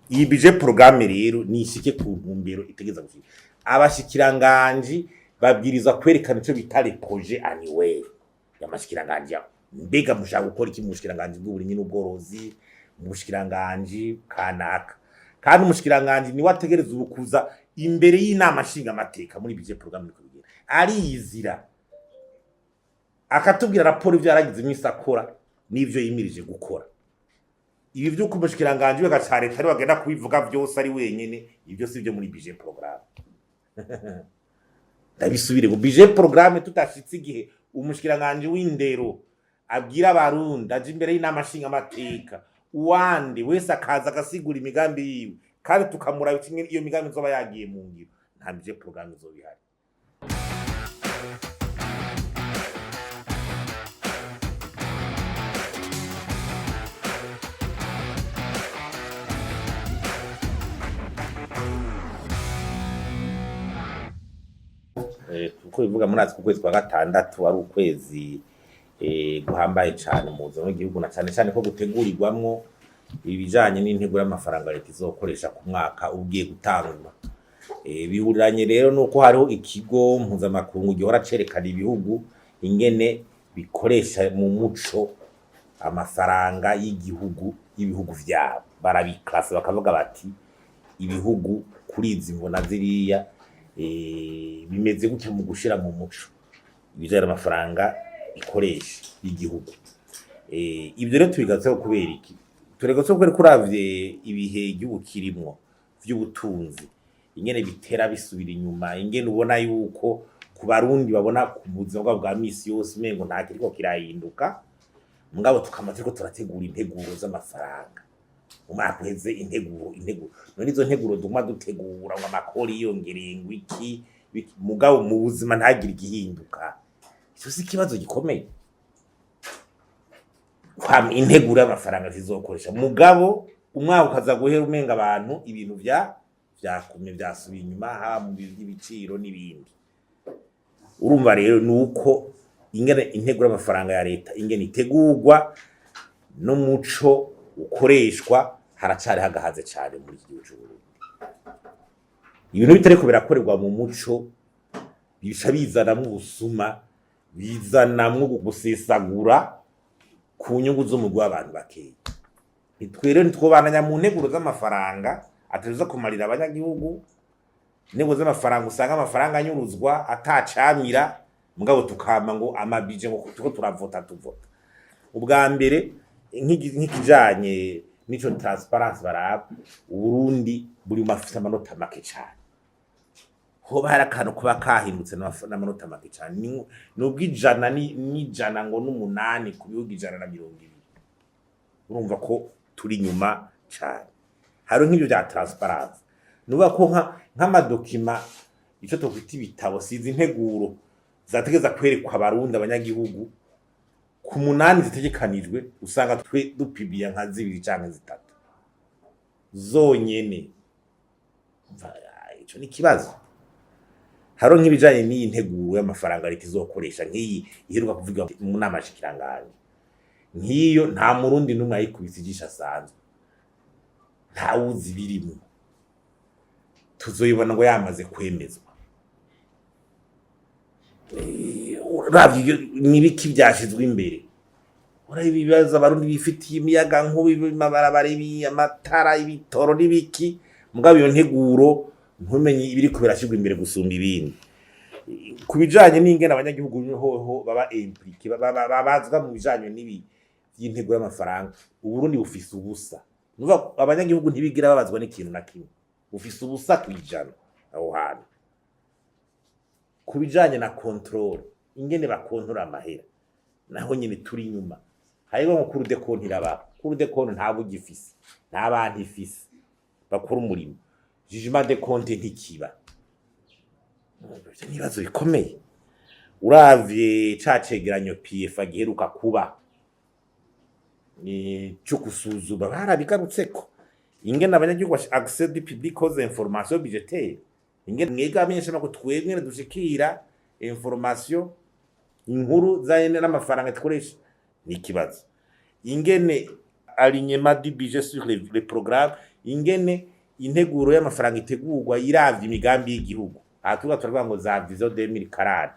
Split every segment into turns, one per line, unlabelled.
iyi budget programme rero nishike ku ntumbero itegeza gushika abashikiranganji babwiriza kwerekana ico bitare projet annuel y'amashikiranganji mbega mushaka gukora iki mushikiranganje bw'uburimyi n'ubworozi mushikiranganje kanaka kandi umushikiranganje ni wategereza ubukuza imbere y'inama nshingamateka muri budget programme kubigira arizira akatubwira raporo ivyo yaragize imisi akora n'ivyo yimirije gukora ibi byo kumushikiranganje we gaca leta ari bagenda kubivuga byose ari wenyene ibyo si byo muri budget programme ndabisubire ngo budget programme tutashitse igihe umushikiranganje w'indero abwira abarundi aje imbere y'inama nshingamateka uwande wese akaza agasigura imigambi yiwe kandi tukamuraba kimwe iyo migambi zoba yagiye mu ngiro nta budget programme zo bihari. Kuko bivuga murazi ku kwezi kwa gatandatu ari ukwezi guhambaye cyane mu buzima bw'igihugu na cyane ko gutegurirwamwo ibijanye n'integuro y'amafaranga leta izokoresha ku mwaka ugiye gutangwa. Bihuriranye rero nuko hariho ikigo mpuzamakungu gihora cerekana ibihugu ingene bikoresha mu muco amafaranga y'ibihugu vyabo barabiklase bakavuga bati ibihugu kuri izi mbona ziriya bimeze gutya mu gushira mu muco ibijara amafaranga ikoresha y'igihugu. Ibyo rero tubigatseho kubera iki turegatseho kubera kuravye ibihe igihugu kirimwo vy'ubutunzi ingene bitera bisubira inyuma ingene ubona yuko ku barundi babona ku buzima bwabo bwa misi yose mengo nta kiriko kirahinduka mugabo tukamaze ko turategura integuro z'amafaranga umwaka uheze integuro none izo nteguro duma dutegura ngo amakori yongereye ngo iki mugabo mu buzima ntagira igihinduka icyo si kibazo gikomeye kwa integuro y'amafaranga zizokoresha mugabo umwaka ukaza guhera umenga abantu ibintu vyakumye vyasubiye inyuma ha mu by'ibiciro n'ibindi. Urumva rero nuko ingene integuro y'amafaranga ya leta ingene itegurwa no muco ukoreshwa haracari hagahaze cyane muri iki gihugu. Ibintu bitari ko birakorerwa mu muco bisha bizana mu busuma bizana mu gusesagura ku nyungu zo mu rw'abantu bakeye. Nitwere nitwobananya mu nteguro z'amafaranga ateza kumarira abanyagihugu nego z'amafaranga usanga amafaranga anyuruzwa atacamira mugabo tukama ngo amabije ngo tuko turavota ubwa mbere nk'ikijanye nico transparence baraba Burundi buri mafite amanota make cyane hoba harakantu kuba kahindutse n'amanota make cyane n'ubwijana n'ijana ngo n'umunani ku bihugu 120 urumva ko turi nyuma cyane. Haro nk'ibyo bya transparence nuba ko nk'amadokima ico tokwita ibitabo sizi integuro zategeza kwerekwa abarundi abanyagihugu ku munani zitegekanijwe usanga twe dupibiya nka 2 canke 3 zonyene. Ico ni kibazo. Haro nk'ibijanye n'iyi nteguro y'amafaranga leta izokoresha nk'iyi iheruka kuvuga mu nama shikiranganje nk'iyo nta murundi numwe ayikubisijisha sanzwe nta wuzi birimo tuzoyibona ngo yamaze kwemezwa. Uravye nibiki byashizwe imbere urabibaza abarundi bifitiye imiyaga nkubi mabarabara amatara ibitoro nibiki mugabo iyo nteguro ntumenye ibiri ko birashigwa imbere gusumba ibindi kubijanye n'ingene abanyagihugu hoho baba impliqué babazwa mu bijanye n'ibi y'integuro y'amafaranga. Uburundi bufise ubusa nuva abanyagihugu ntibigira babazwa n'ikintu na kimwe ufise ubusa kwijana aho hantu kubijanye na control ingene bakontora amahera naho nyine turi nyuma hariho ngo kuru de konti iraba kuru de konti nta bugifise nta bantu ifise bakora umurimo jugement de compte ntikiba nibazo bikomeye. Uravye cacegeranyo PF agiheruka kuba ni cyo kusuzuma barabigarutseko ingene abanyagihugu accès du public aux informations budgétaires ingene mwega amenyesha ko twemwe dushikira information inkuru zayene n'amafaranga tkoresha ni kibazo ingene alignement du budget sur les programmes ingene integuro y'amafaranga itegurwa iravye imigambi y'igihugu akivuga turavuga ngo za vision 2040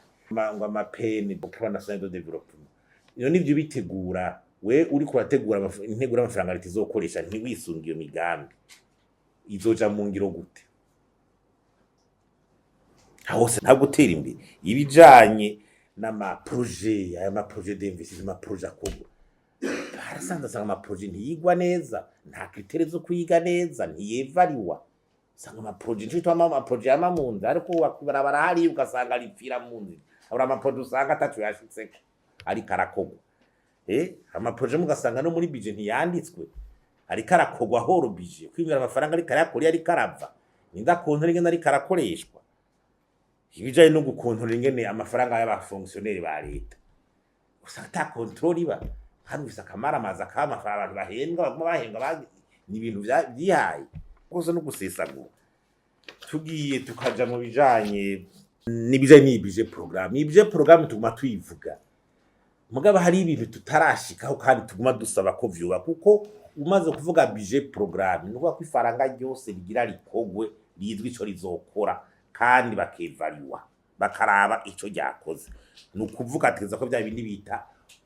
ngo amapene pour plan national de développement iyo nivyo bitegura we uri kurategura integuro y'amafaranga leta izokoresha ntiwisunga iyo migambi izoja mu ngiro gute hose nta gutera imbere ibijanye n'ama projet aya ma projet d'investissement projet akogo harasanzwe ama projet ntiyigwa neza nta kritere zo kwiga neza ntiyevariwa sanga ama projet ncitwa ama projet amamunzi ariko barabara hari ugasanga lipfira munzi abura ama projet usanga atatu yashitseko ari karakogo ama projet mugasanga no muri budget ntiyanditswe ari karakogwa horo budget kwimira amafaranga ari karakori ari karava ninda kontra ingene ari karakoreshwa ibijaye no gukontrola ingene amafaranga y'abafonctionnaire ba leta usanga ta control iba hano bisa kamara maza kama abantu bahembwa baguma bahembwa ni ibintu byihaye kose no gusesagura tugiye tukaja mu bijanye n'ibijanye n'ibije program tuguma tuyivuga mugaba hari ibintu tutarashikaho kandi tuguma dusaba ko vyuba kuko umaze kuvuga budget program nuko ko ifaranga ryose rigira rikogwe rizwi ico rizokora kandi bakevariwa bakaraba ico ryakoze nukuvuga ategeza ko bya bindi bita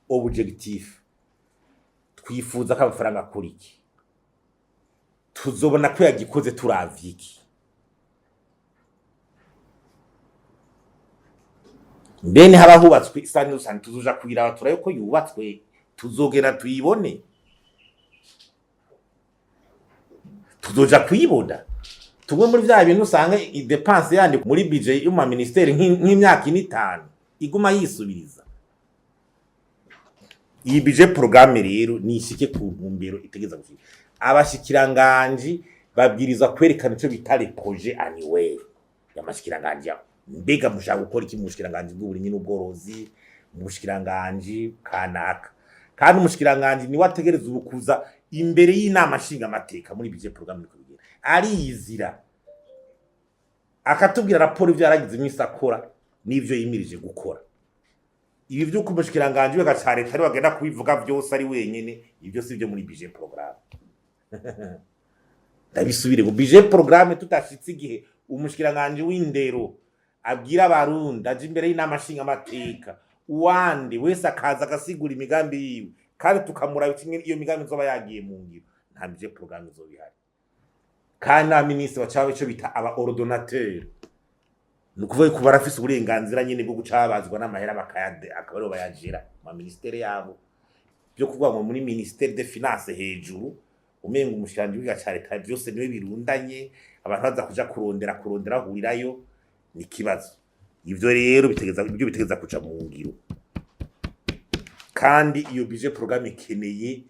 objectif twifuza ko amafaranga kuri iki tuzobona ko yagikoze turavye iki mbene haba hubatswe isani usani tuzoja kwiraba turayo ko yubatswe tuzogera tuyibone tuzoja kuyibona tugwe muri vya bintu usanga idepense yandi muri budget y'uma ministeri nk'imyaka 5 iguma yisubiriza iyi budget programme rero nishike ku ntumbero itegeza gushika abashikiranganji babwiriza kwerekana ico bitare projet annuel y'amashikiranganji mbega mushaka gukora iki mushikiranganje bw'uburimyi n'ubworozi mushikiranganje kanaka kandi umushikiranganje ni wategereza ubukuza imbere y'Inama Nshingamateka muri budget programme kubigira arizira akatubwira raporo ivyo yaragize imisakora n'ivyo yimirije gukora ibi byo kumushikiranganje we gacare tari bagenda kubivuga byose ari wenyene ibyo sivyo muri budget programme ndabisubire ku budget programme tutashitse igihe umushikiranganje w'indero abwira abarundi aje imbere y'Inama Nshingamateka uwande wese akaza agasigura imigambi yiwe kandi tukamuraba iyo migambi nzoba yagiye mu ngiro nta budget programme zobihari kandi na ministre wacawe ico bita aba ordonnateur nukuvuga ko barafise uburenganzira nyene bwo gucabazwa n'amahera bakayade akabaro bayajira ma ministere yabo byo kuvuga ngo muri ministère des finances hejuru umenga umushanje w'igacare ta byose niwe birundanye abantu baza kuja kurondera hurirayo ni kibazo ivyo rero bitegeza kuca mu ngiro kandi iyo budget programme ikeneye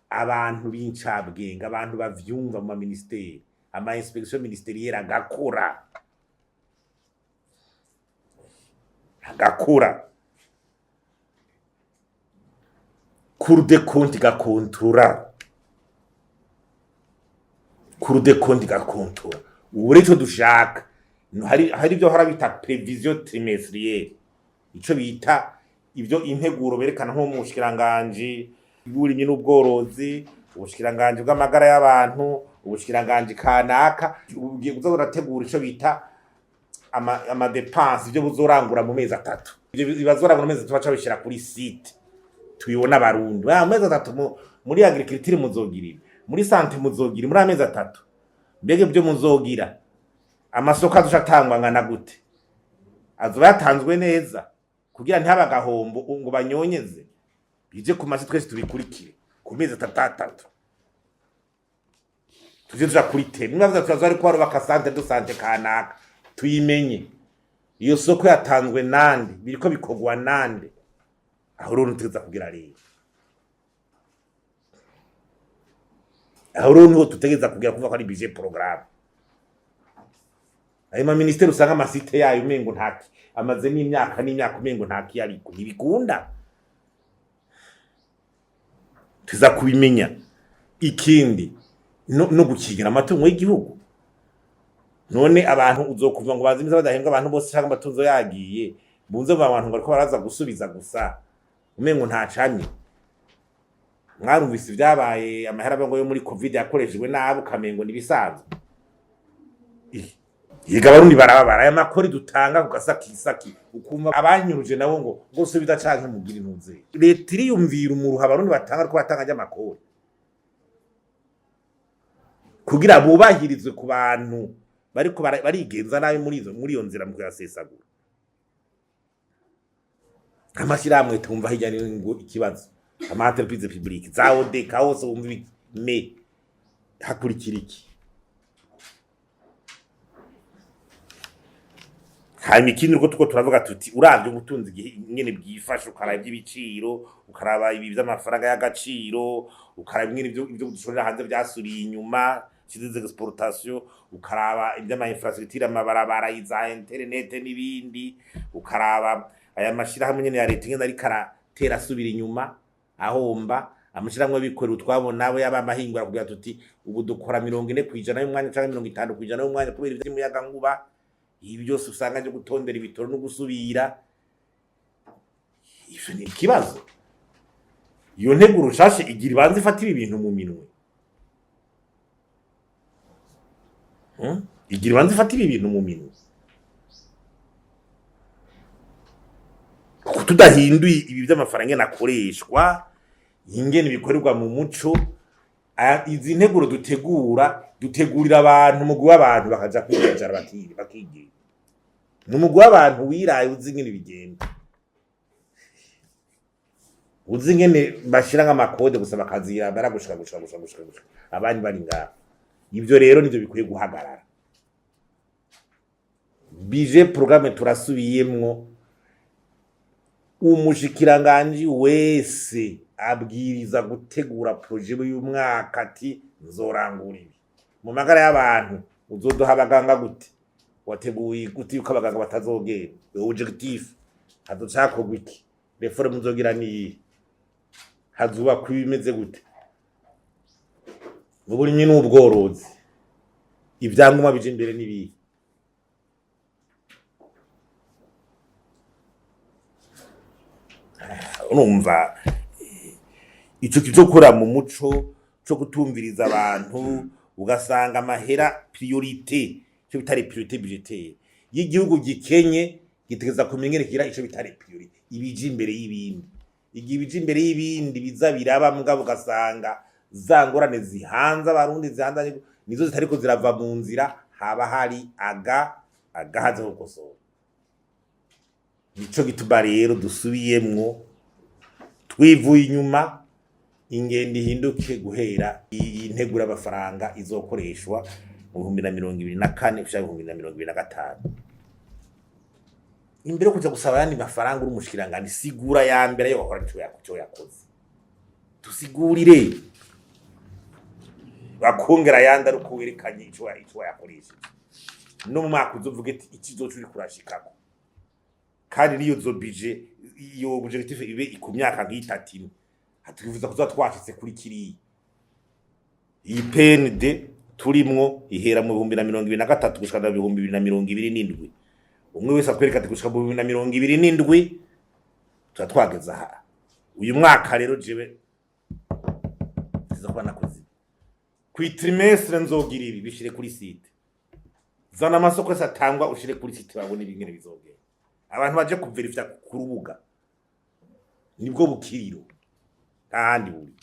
abantu b'incabwenga abantu bavyumva mu ministeri ama inspection ministerielle agakora Cour des comptes gakontura uburecho dushaka hari byo hora bita prévision trimestrielle ico bita ibyo integuro berekana nko mu bushikiranganje bw'uburimyi n'ubworozi ubushikiranganje bw'amagara y'abantu ubushikiranganje kanaka ugiye kuzorategura ico bita ama dépenses ibyo buzorangura mu mezi 3 ibyo bizorangura mu mezi tubaca bishira kuri site tuyibona abarundi amezi 3 muri agriculture muzogirira muri santé muzogira muri amezi 3 mbege byo muzogira amasoko azoshatangwa ngana gute azoba yatanzwe neza kugira ntihaba gahombo ngo banyonyeze bije ku masi twese tubikurikire ku mezi 3 tuja kuri teme mwavuze tuzari ko barubaka santé de santé kanaka tuyimenye iyo soko yatanzwe nande biriko bikogwa nande aho rero nuteza kugira rero aho rero niho tutegeza kugira kuva ko ari budget programme ayo ma ministeri usanga amasite yayo umengo ntaki amaze n'imyaka umengo ntaki yariko ntibikunda tuza kubimenya ikindi no gukigira amatungo y'igihugu none abantu uzokuva ngo bazimiza badahembwa abantu bose cyangwa amatunzo yagiye bunze abantu ngo ariko baraza gusubiza gusa umengo ntacanye mwarumvise ibyabaye amahera bango yo muri covid yakoreshejwe nabo kamengo nibisanzwe yiga abarundi barababara aya makori dutanga kugasakisaki ukumva abanyuruje nabo ngo so bidacanke mugira intuze leta iriyumvira umuruha abarundi batanga ko batanga amakori kugira bubahirizwe ku bantu bariko barigenza nabi muri iyo nzira mu kuyasesagura amashyirahamwe tumva hirya ngo ikibazo ama entreprise publique zawo de kaose umva me hakurikira iki hanyuma ikindi uko tuko turavuga tuti uravye ubutunzi ingene bwifasha ukaraba iby'ibiciro ukaraba ibi by'amafaranga y'agaciro ukaraba ingene ibyo dushorera hanze byasuriye inyuma kizize exportation ukaraba iby'ama infrastructure amabarabara iza internet n'ibindi ukaraba aya mashirahamwe nyene ya leta ngene ari karatera asubira inyuma ahomba amashirahamwe bikorera utwabona abo yabamahingura kugira tuti ubu dukora 40% y'umwanya cyangwa 50% y'umwanya kubera iby'umuyaga nkuba ibi byose usanga cyo gutondera ibitoro no gusubira ivyo ni ikibazo iyo nteguro nshashe igira ibanze ifata ibi bintu mu minwe igira ibanze ifata ibi bintu mu minwe tudahinduye ibi by'amafaranga nakoreshwa ingene bikorerwa mu muco izi nteguro dutegurira abantu mu guha abantu bakaja kwicara bakigira n'umugwa abantu wiraye uzi ngene bigenda uzi ngene bashira nk'amakode gusa bakazira baragushika abandi bari ngaho ivyo rero nivyo bikwiye guhagarara bije programme turasubiyemwo umushikarangaji wese abwiriza gutegura projet y'umwaka ati nzorangura ibi mu magara y'abantu uzodoha abaganga gute wateguye gute yuko abaganga batazogera objectif haducako gwiki reforme nzogira ni hazuba kwimeze gute muburimye n'ubworozi ivyanguma bije imbere nibi urumva ico kizokora mu muco cyo gutumviriza abantu ugasanga amahera priorité cyo bitari priorité budgetaire y'igihugu gikenye gitegeza kumenyerekira ico bitari priorité ibije imbere y'ibindi igibije imbere y'ibindi biza biraba mugabo ugasanga zangorane zihanza abarundi zihanza nizo zitariko zirava mu nzira haba hari agahaze gukosora nico gituma rero dusubiyemwo twivuye inyuma ingendo ihinduke guhera integura abafaranga izokoreshwa mu 2024 kuja mu 2025 imbere yo kuja gusaba yandi mafaranga uri umushikirangani sigura ya mbere yo bakora cyo yakoze tusigurire bakongera yandi ari kuwerekanye ico yakoresheje no mu mwaka uzovuga ati ikizocu uri kurashikako kandi niyo zo budget iyo objectif ibe ku myaka nk'itatu hatukivuza kuza twashitse kuri kiri iyi PND turimwo ihera mu 2023 gushika mu 2027 umwe wese akwereka ati gushika mu 2027 twageza aha uyu mwaka rero jewe zizokuba nakoze ku trimestre nzogira ibi bishire kuri site zana amasoko satangwa ushire kuri site babone ibingene bizogera abantu baje kuverifya ku rubuga nibwo bukiriro kandi buri